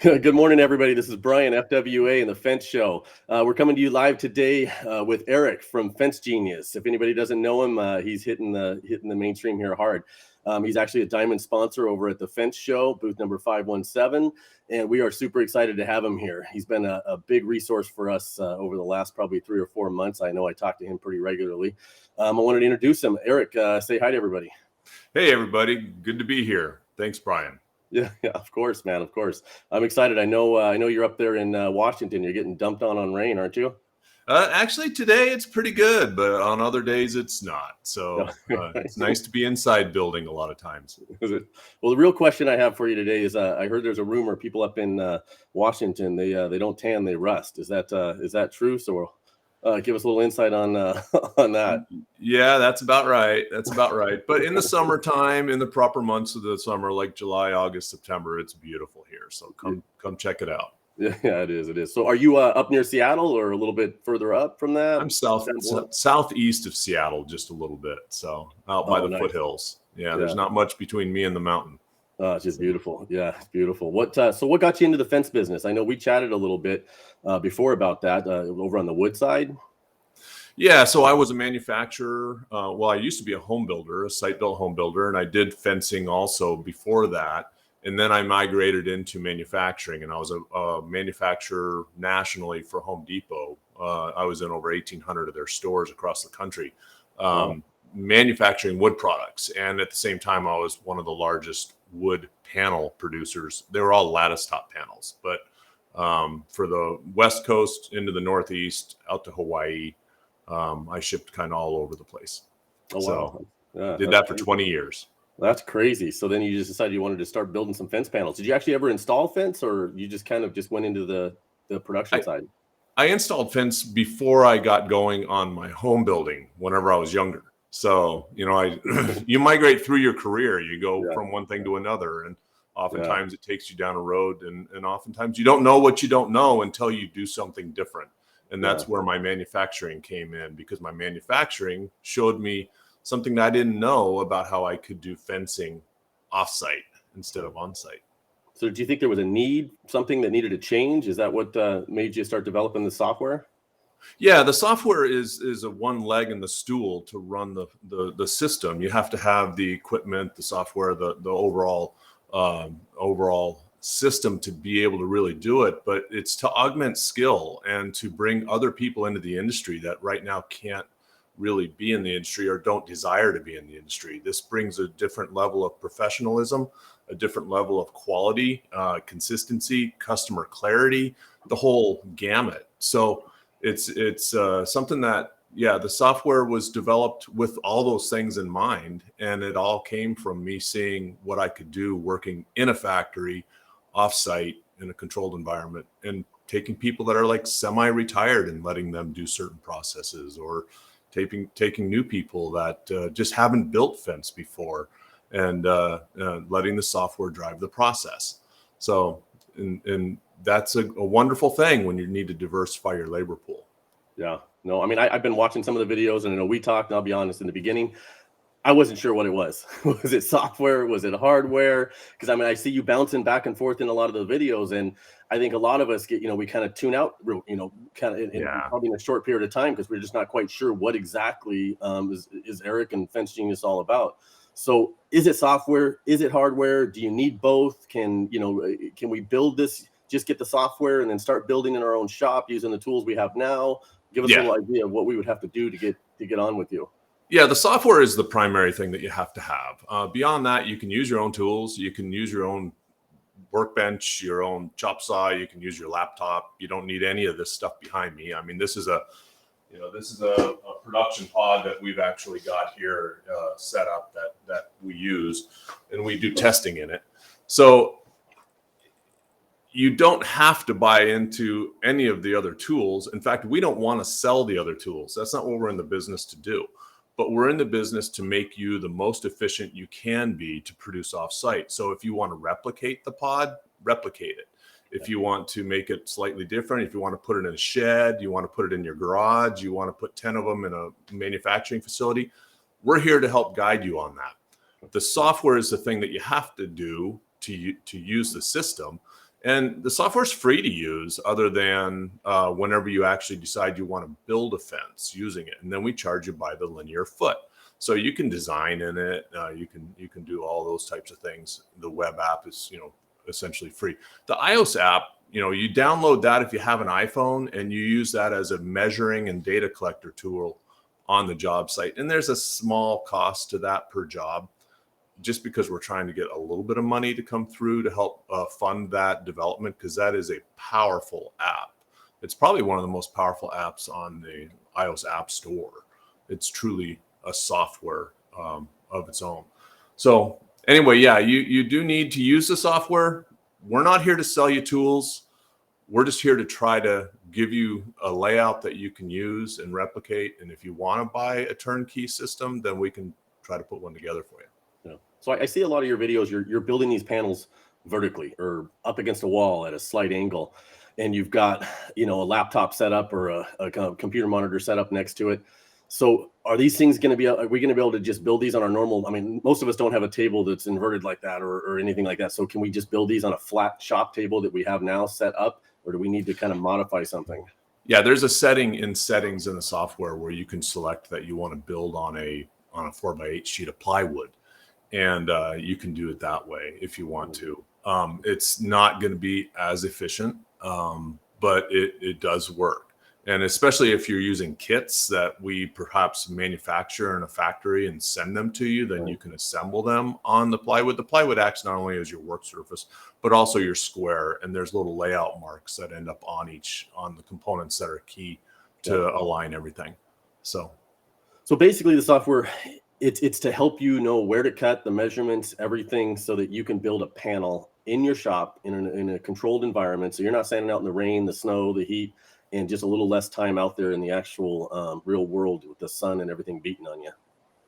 Good morning, everybody. This is Brian, FWA, and the Fence Show. We're coming to you live today with Eric from Fence Genius. If anybody doesn't know him, he's hitting the mainstream here hard. He's actually a diamond sponsor over at the Fence Show, booth number 517, and we are super excited to have him here. He's been a big resource for us over the last probably 3 or 4 months. I know I talk to him pretty regularly. I wanted to introduce him. Eric, say hi to everybody. Hey, everybody. Good to be here. Thanks, Brian. Yeah, of course, man. Of course. I'm excited. I know you're up there in Washington. You're getting dumped on rain, aren't you? Actually, today it's pretty good, but on other days it's not. So it's nice to be inside building a lot of times. Well, the real question I have for you today is I heard there's a rumor people up in Washington, they don't tan, they rust. Is that true? So give us a little insight on that. Yeah, that's about right. But in the summertime, in the proper months of the summer, like July, August, September, it's beautiful here. So come check it out. Yeah, it is. So are you up near Seattle or a little bit further up from that? I'm southeast of Seattle, just a little bit. So out by the foothills. Yeah, there's not much between me and the mountain. It's just beautiful. Yeah, it's beautiful. What got you into the fence business? I know we chatted a little bit before about that over on the wood side. Yeah, so I was a manufacturer. Well, I used to be a home builder, a site-built home builder, and I did fencing also before that. And then I migrated into manufacturing, and I was a manufacturer nationally for Home Depot. I was in over 1,800 of their stores across the country, manufacturing wood products. And at the same time, I was one of the largest wood panel producers. They were all lattice top panels, but for the West Coast into the Northeast, out to Hawaii, I shipped kind of all over the place. Oh, wow. So did that for 20 years. That's crazy. So then you just decided you wanted to start building some fence panels. Did you actually ever install fence, or you just kind of just went into the production side? I installed fence before I got going on my home building whenever I was younger. So, you migrate through your career, you go from one thing to another. And oftentimes it takes you down a road, and oftentimes you don't know what you don't know until you do something different. And that's where my manufacturing came in, because my manufacturing showed me something that I didn't know about how I could do fencing offsite instead of onsite. So do you think there was something that needed to change? Is that what made you start developing the software? Yeah, the software is a one leg in the stool to run the system. You have to have the equipment, the software, the overall system to be able to really do it. But it's to augment skill and to bring other people into the industry that right now can't really be in the industry or don't desire to be in the industry. This brings a different level of professionalism, a different level of quality, consistency, customer clarity, the whole gamut. So it's something that, the software was developed with all those things in mind. And it all came from me seeing what I could do working in a factory, offsite, in a controlled environment, and taking people that are like semi-retired and letting them do certain processes, or taking new people that just haven't built fence before, and letting the software drive the process. So, and that's a wonderful thing when you need to diversify your labor pool. Yeah, no, I mean, I've been watching some of the videos, and I know we talked, and I'll be honest, in the beginning, I wasn't sure what it was. Was it software? Was it hardware? Because I mean, I see you bouncing back and forth in a lot of the videos, and I think a lot of us get, we kind of tune out, probably in a short period of time, because we're just not quite sure what exactly is Eric and Fence Genius all about. So, is it software? Is it hardware? Do you need both? Can we build this? Just get the software and then start building in our own shop using the tools we have now? Give us a little idea of what we would have to do to get on with you. Yeah, the software is the primary thing that you have to have. Beyond that, you can use your own tools. You can use your own workbench, your own chop saw. You can use your laptop. You don't need any of this stuff behind me. I mean, this is a production pod that we've actually got here set up that we use, and we do testing in it. So you don't have to buy into any of the other tools. In fact, we don't want to sell the other tools. That's not what we're in the business to do. But we're in the business to make you the most efficient you can be to produce offsite. So if you want to replicate the pod, replicate it. If you want to make it slightly different, if you want to put it in a shed, you want to put it in your garage, you want to put 10 of them in a manufacturing facility, we're here to help guide you on that. The software is the thing that you have to do to use the system. And the software is free to use other than whenever you actually decide you want to build a fence using it. And then we charge you by the linear foot. So you can design in it. You can do all those types of things. The web app is, essentially free. The iOS app, you download that if you have an iPhone, and you use that as a measuring and data collector tool on the job site. And there's a small cost to that per job, just because we're trying to get a little bit of money to come through to help fund that development, because that is a powerful app. It's probably one of the most powerful apps on the iOS App Store. It's truly a software of its own. So anyway, yeah, you do need to use the software. We're not here to sell you tools. We're just here to try to give you a layout that you can use and replicate. And if you want to buy a turnkey system, then we can try to put one together for you. Yeah. So I see a lot of your videos, you're building these panels vertically or up against a wall at a slight angle. And you've got, a laptop set up or a computer monitor set up next to it. So are these things going to be, are we going to be able to just build these on our normal? I mean, most of us don't have a table that's inverted like that or anything like that. So can we just build these on a flat shop table that we have now set up, or do we need to kind of modify something? Yeah, there's a setting in settings in the software where you can select that you want to build on a 4x8 sheet of plywood. And you can do it that way if you want to. It's not going to be as efficient, but it does work. And especially if you're using kits that we perhaps manufacture in a factory and send them to you, then you can assemble them on the plywood. The plywood acts not only as your work surface, but also your square. And there's little layout marks that end up on the components that are key to align everything. So basically the software, it's to help you know where to cut, the measurements, everything, so that you can build a panel in your shop in a controlled environment. So you're not standing out in the rain, the snow, the heat, and just a little less time out there in the actual real world with the sun and everything beating on you.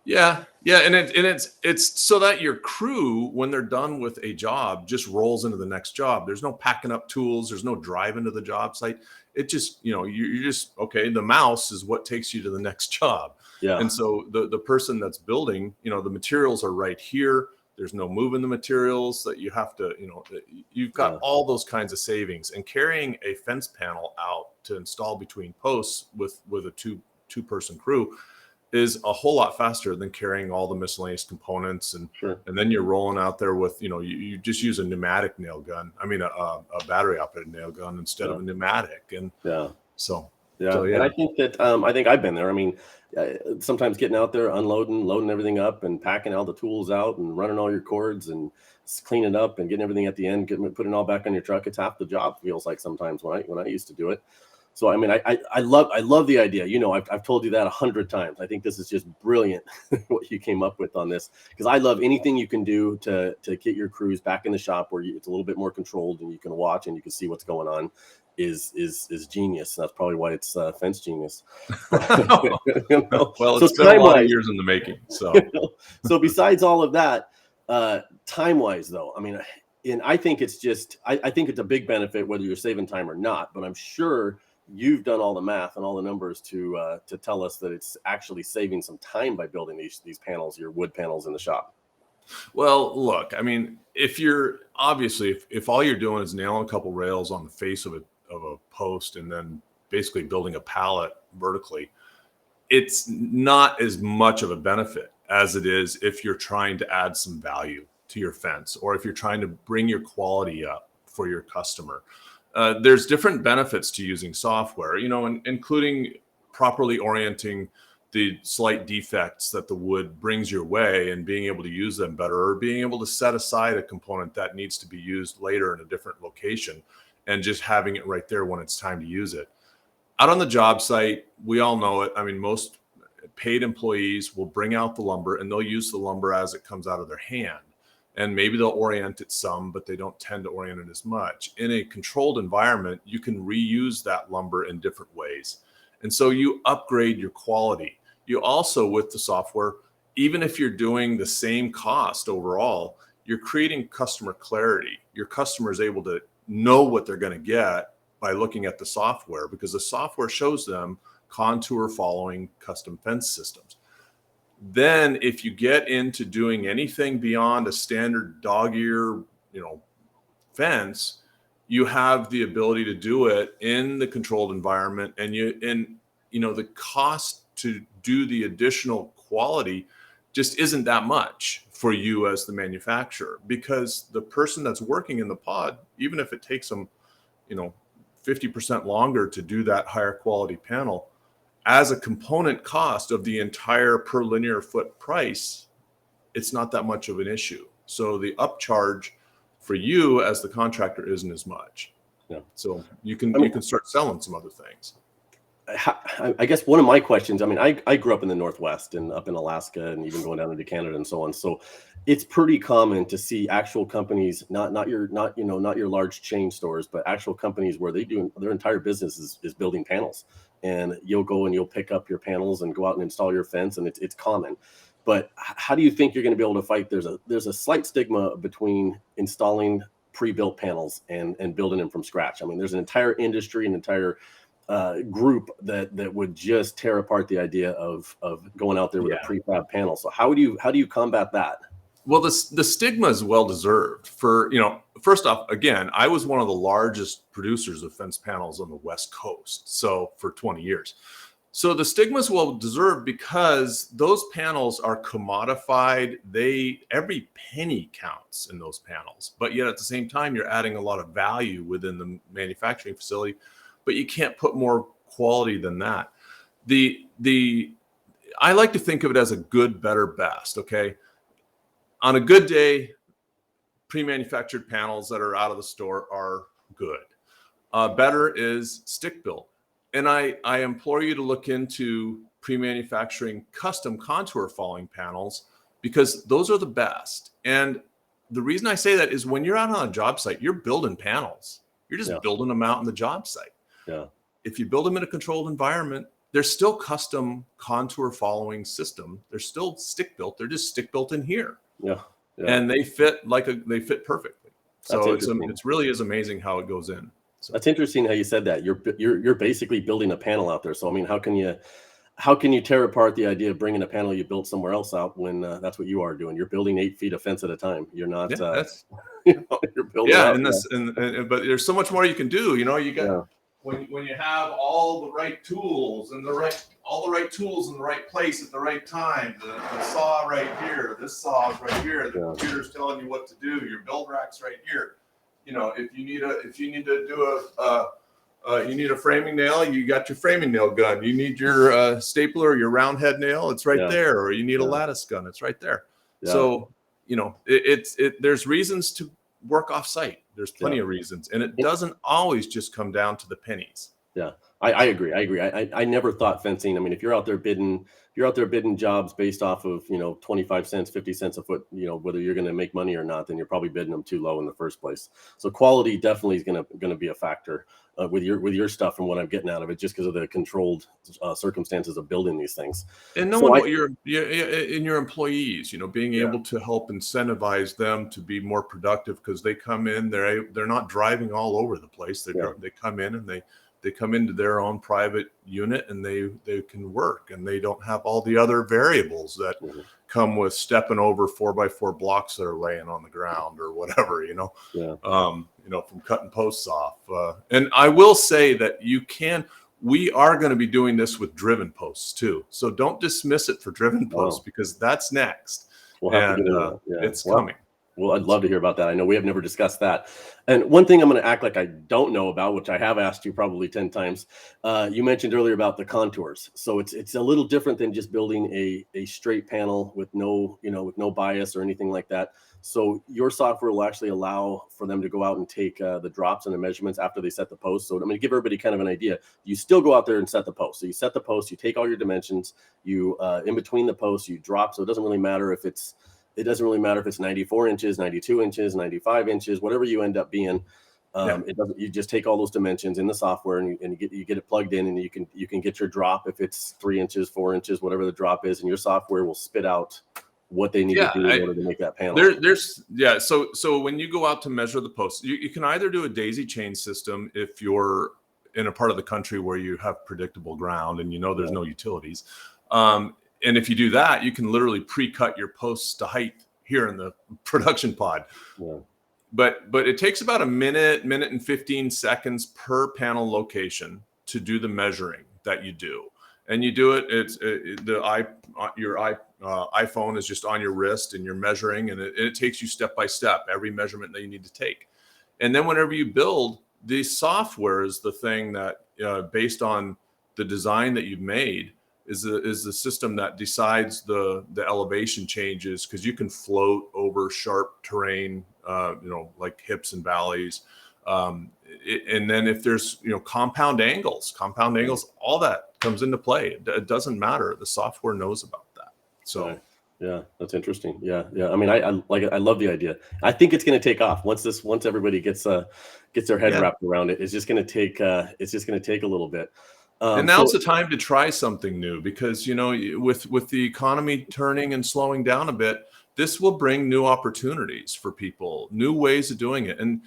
Yeah. And it's so that your crew, when they're done with a job, just rolls into the next job. There's no packing up tools. There's no driving to the job site. It just, you're just, okay, the mouse is what takes you to the next job. Yeah. And so the person that's building, the materials are right here. There's no moving the materials that you have to, you've got all those kinds of savings. And carrying a fence panel out to install between posts with a two-person crew is a whole lot faster than carrying all the miscellaneous components. And then you're rolling out there with, you just use a pneumatic nail gun. I mean, a battery operated nail gun instead of a pneumatic. And and I think that, I think I've been there. I mean, sometimes getting out there, loading everything up and packing all the tools out and running all your cords and cleaning up and getting everything at the end, putting it all back on your truck. It's half the job, feels like sometimes when I used to do it. So, I mean, I love the idea. I've told you that 100 times. I think this is just brilliant what you came up with on this, because I love anything you can do to get your crews back in the shop where it's a little bit more controlled and you can watch and you can see what's going on is genius. That's probably why it's Fence Genius. Well, it's been a lot of years in the making. So, so besides all of that, time-wise though, I mean, and I think it's just, I think it's a big benefit whether you're saving time or not, but I'm sure you've done all the math and all the numbers to tell us that it's actually saving some time by building these panels, your wood panels in the shop. Well, look, I mean, if all you're doing is nailing a couple rails on the face of a post and then basically building a pallet vertically, it's not as much of a benefit as it is if you're trying to add some value to your fence, or if you're trying to bring your quality up for your customer. There's different benefits to using software, including properly orienting the slight defects that the wood brings your way and being able to use them better, or being able to set aside a component that needs to be used later in a different location and just having it right there when it's time to use it. Out on the job site, we all know it. I mean, most paid employees will bring out the lumber and they'll use the lumber as it comes out of their hand. And maybe they'll orient it some, but they don't tend to orient it as much. In a controlled environment, you can reuse that lumber in different ways. And so you upgrade your quality. You also, with the software, even if you're doing the same cost overall, you're creating customer clarity. Your customer is able to know what they're going to get by looking at the software, because the software shows them contour following custom fence systems. Then if you get into doing anything beyond a standard dog ear, fence, you have the ability to do it in the controlled environment, and the cost to do the additional quality just isn't that much for you as the manufacturer, because the person that's working in the pod, even if it takes them 50% longer to do that higher quality panel, as a component cost of the entire per linear foot price, it's not that much of an issue. So the upcharge for you as the contractor isn't as much. Yeah. So you can start selling some other things. I guess one of my questions, I mean, I grew up in the Northwest and up in Alaska and even going down into Canada and so on. So it's pretty common to see actual companies, not your large chain stores, but actual companies where their entire business is building panels. And you'll go and you'll pick up your panels and go out and install your fence, and it's common. But how do you think you're going to be able to fight? There's a slight stigma between installing pre-built panels and building them from scratch. I mean, there's an entire industry, an entire group that would just tear apart the idea of going out there with a prefab panel. So how do you combat that? Well, the stigma is well deserved. First off, again, I was one of the largest producers of fence panels on the West Coast, so for 20 years. So the stigma is well deserved because those panels are commodified. Every penny counts in those panels, but yet at the same time, you're adding a lot of value within the manufacturing facility. But you can't put more quality than that. I like to think of it as a good, better, best. Okay, on a good day, pre-manufactured panels that are out of the store are good. Better is stick built, and I implore you to look into pre-manufacturing custom contour following panels, because those are the best. And the reason I say that is when you're out on a job site, you're building panels. You're just building them out in the job site. Yeah. If you build them in a controlled environment, they're still custom contour following system. They're still stick built. They're just stick built in here. Yeah. And they fit perfectly. So it's really is amazing how it goes in. So. That's interesting how you said that. You're basically building a panel out there. So I mean, how can you tear apart the idea of bringing a panel you built somewhere else out when that's what you are doing? You're building 8 feet of fence at a time. You're not. You're building. But there's so much more you can do. You got. When you have all the right tools and all the right tools in the right place at the right time, the saw right here, this saw is right here, the computer's telling you what to do, your build rack's right here. If you need to do you need a framing nail, you got your framing nail gun. You need your stapler, your round head nail, it's right there. Or you need a lattice gun, it's right there. Yeah. So there's reasons to work off site. There's plenty of reasons, and it doesn't always just come down to the pennies. Yeah, I agree. I never thought fencing. I mean, if you're out there bidding jobs based off of 25 cents, 50 cents a foot, whether you're going to make money or not, then you're probably bidding them too low in the first place. So quality definitely is going to be a factor with your stuff, and what I'm getting out of it, just because of the controlled circumstances of building these things. And your employees, being able to help incentivize them to be more productive, because they come in, they're not driving all over the place. They come in and they come into their own private unit, and they can work, and they don't have all the other variables that come with stepping over 4x4 blocks that are laying on the ground or whatever, from cutting posts off. And I will say that we are going to be doing this with driven posts too. So don't dismiss it for driven posts, because that's next. It's coming. Well, I'd love to hear about that. I know we have never discussed that. And one thing I'm going to act like I don't know about, which I have asked you probably 10 times, you mentioned earlier about the contours. So it's a little different than just building a straight panel with no bias or anything like that. So your software will actually allow for them to go out and take the drops and the measurements after they set the post. So I'm going to give everybody kind of an idea. You still go out there and set the post. So you set the post, you take all your dimensions, you in between the posts, you drop. So it doesn't really matter if it's 94 inches, 92 inches, 95 inches, whatever you end up being. You just take all those dimensions in the software, and you get it plugged in, and you can get your drop if it's 3 inches, 4 inches, whatever the drop is, and your software will spit out what they need to do in order to make that panel. So when you go out to measure the posts, you can either do a daisy chain system if you're in a part of the country where you have predictable ground and there's no utilities. And if you do that, you can literally pre-cut your posts to height here in the production pod. Yeah. but it takes about a minute and 15 seconds per panel location to do the measuring that you do. And you do it, your iPhone is just on your wrist and you're measuring, and it takes you step by step, every measurement that you need to take. And then whenever you build, the software is the thing that, based on the design that you've made, is the system that decides the elevation changes, because you can float over sharp terrain, like hips and valleys. And then if there's, compound angles, all that comes into play. It doesn't matter. The software knows about that. So. Right. Yeah, that's interesting. Yeah. I mean, I love the idea. I think it's going to take off once everybody gets their head wrapped around it. It's just going to take a little bit. And now's the time to try something new, because, with the economy turning and slowing down a bit, this will bring new opportunities for people, new ways of doing it. And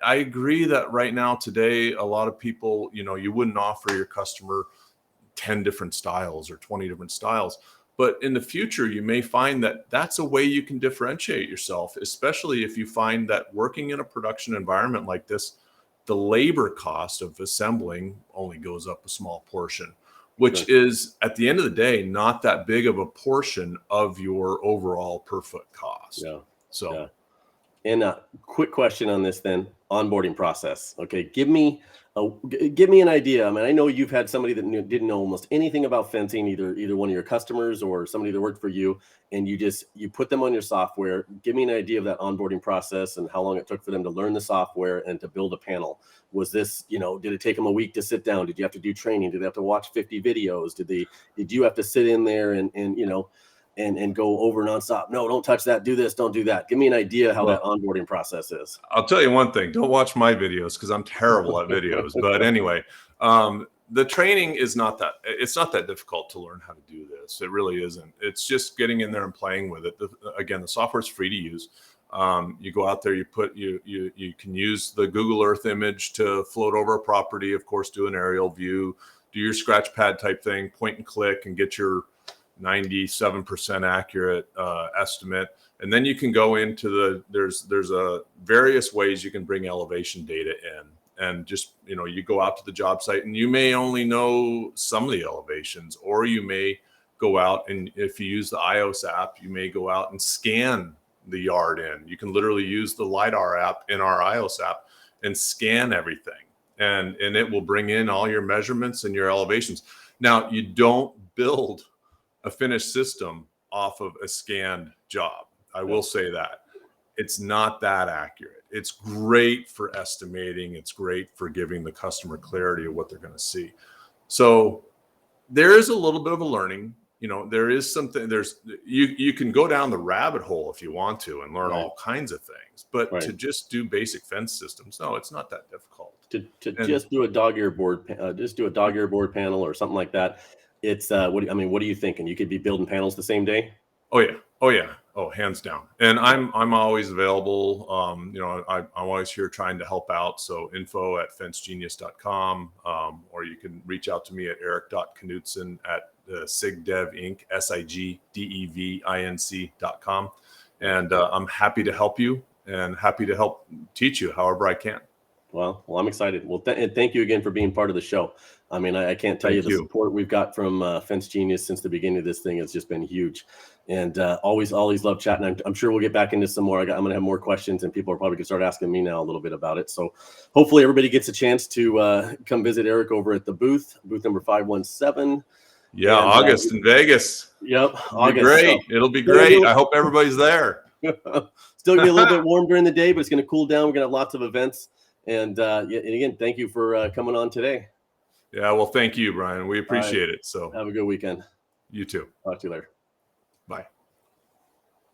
I agree that right now, today, a lot of people, you wouldn't offer your customer 10 different styles or 20 different styles. But in the future, you may find that that's a way you can differentiate yourself, especially if you find that working in a production environment like this, the labor cost of assembling only goes up a small portion, which is, at the end of the day, not that big of a portion of your overall per foot cost. Yeah. So. Yeah. And a quick question on this then, onboarding process. Okay, give me an idea. I mean, I know you've had somebody that didn't know almost anything about fencing, either one of your customers or somebody that worked for you, and you put them on your software. Give me an idea of that onboarding process and how long it took for them to learn the software and to build a panel. Was this, did it take them a week to sit down? Did you have to do training? Did they have to watch 50 videos? Did you have to sit in there and go over nonstop? No, don't touch that. Do this. Don't do that. Give me an idea how that onboarding process is. I'll tell you one thing. Don't watch my videos, because I'm terrible at videos. But anyway, the training is it's not that difficult to learn how to do this. It really isn't. It's just getting in there and playing with it. Again, the software is free to use. You go out there, you can use the Google Earth image to float over a property, of course, do an aerial view, do your scratch pad type thing, point and click, and get your 97% accurate estimate. And then you can go into there's various ways you can bring elevation data in, and just, you go out to the job site, and you may only know some of the elevations, or you may go out, and if you use the iOS app, you may go out and scan the yard in. You can literally use the LiDAR app in our iOS app and scan everything, and it will bring in all your measurements and your elevations. Now, you don't build a finished system off of a scanned job. I will say that it's not that accurate. It's great for estimating. It's great for giving the customer clarity of what they're going to see. So there is a little bit of a learning, there is something, you can go down the rabbit hole if you want to and learn all kinds of things, but to just do basic fence systems, no, it's not that difficult. Just do a dog ear board panel or something like that. It's what are you thinking? You could be building panels the same day? Oh yeah. Oh, hands down. And I'm always available. I'm always here trying to help out. So info@fencegenius.com, or you can reach out to me at eric.knudsen at SigDev Inc. SIGDEVINC.com. And I'm happy to help you and happy to help teach you however I can. Well, I'm excited. Well, and thank you again for being part of the show. I mean, I can't tell you the support we've got from Fence Genius since the beginning of this thing has just been huge, and always love chatting. I'm sure we'll get back into some more. I'm going to have more questions, and people are probably going to start asking me now a little bit about it. So hopefully everybody gets a chance to come visit Eric over at the booth number 517. Yeah, and, August in Vegas. Yep, August. Great. So, it'll be great. I hope everybody's there. Still gonna be a little bit warm during the day, but it's going to cool down. We're going to have lots of events. And again, thank you for coming on today. Yeah, well, thank you, Brian. We appreciate it. So have a good weekend. You too. Talk to you later. Bye.